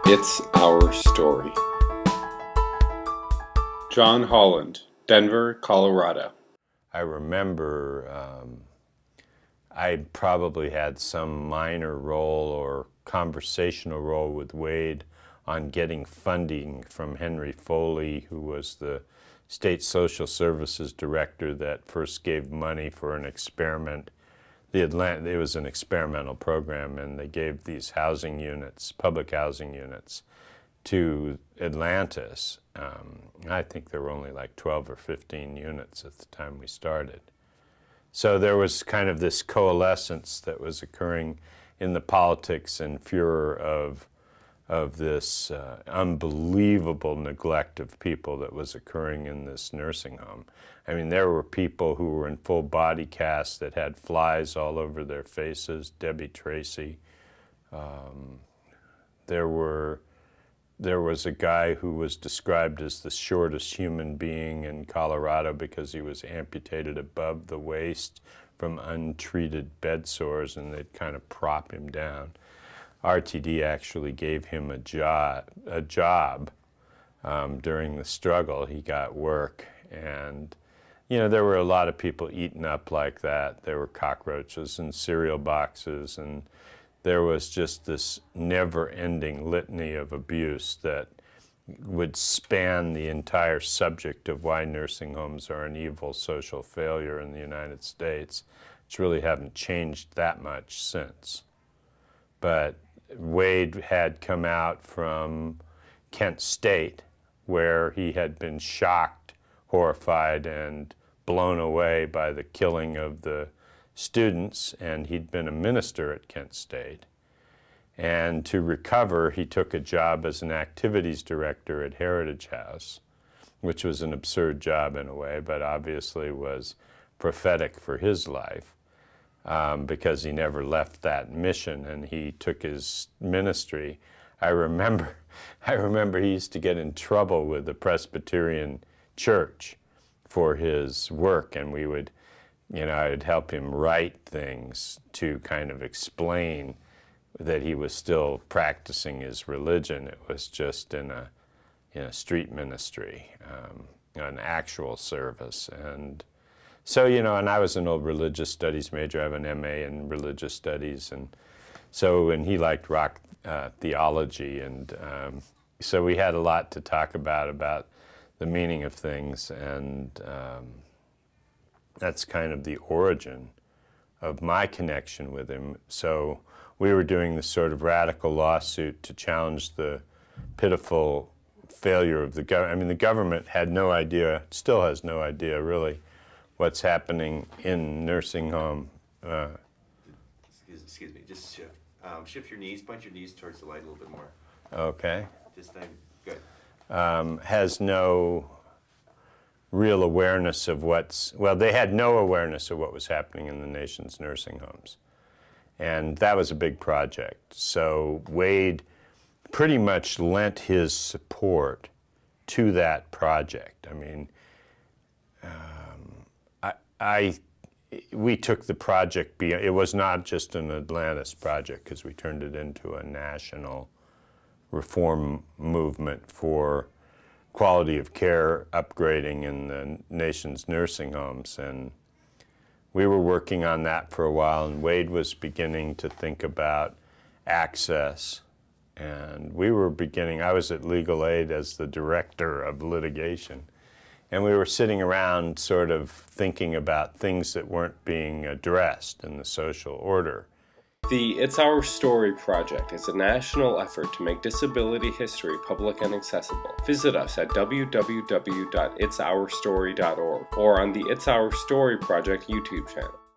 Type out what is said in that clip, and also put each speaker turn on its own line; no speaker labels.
It's Our Story. John Holland, Denver, Colorado.
I remember I probably had some minor role or conversational role with Wade on getting funding from Henry Foley, who was the state social services director that first gave money for an experiment. It was an experimental program, and they gave these housing units, public housing units, to Atlantis. I think there were only like 12 or 15 units at the time we started. So there was kind of this coalescence that was occurring in the politics and furor of this unbelievable neglect of people that was occurring in this nursing home. I mean, there were people who were in full body casts that had flies all over their faces, Debbie Tracy. There was a guy who was described as the shortest human being in Colorado because he was amputated above the waist from untreated bed sores, and they'd kind of prop him down. RTD actually gave him a job during the struggle. He got work, and you know, there were a lot of people eaten up like that. There were cockroaches and cereal boxes, and there was just this never-ending litany of abuse that would span the entire subject of why nursing homes are an evil social failure in the United States, which really haven't changed that much since. But Wade had come out from Kent State, where he had been shocked, horrified, and blown away by the killing of the students, and he'd been a minister at Kent State. And to recover, he took a job as an activities director at Heritage House, which was an absurd job in a way, but obviously was prophetic for his life. Because he never left that mission, and he took his ministry. I remember he used to get in trouble with the Presbyterian Church for his work, and we would, you know, I'd help him write things to kind of explain that he was still practicing his religion. It was just in a street ministry, an actual service. And so, you know, and I was an old religious studies major. I have an MA in religious studies, and so, and he liked rock theology, and so we had a lot to talk about the meaning of things, and that's kind of the origin of my connection with him. So we were doing this sort of radical lawsuit to challenge the pitiful failure of the government. I mean, the government had no idea, still has no idea really, what's happening in nursing home.
Excuse me, just shift your knees, point your knees towards the light a little bit more.
Okay.
Just good.
Has no real awareness of they had no awareness of what was happening in the nation's nursing homes. And that was a big project. So Wade pretty much lent his support to that project. I mean, we took the project beyond. It was not just an Atlantis project, because we turned it into a national reform movement for quality of care upgrading in the nation's nursing homes. And we were working on that for a while, and Wade was beginning to think about access. And we were beginning, I was at Legal Aid as the director of litigation. And we were sitting around sort of thinking about things that weren't being addressed in the social order.
The It's Our Story project is a national effort to make disability history public and accessible. Visit us at www.itsourstory.org or on the It's Our Story project YouTube channel.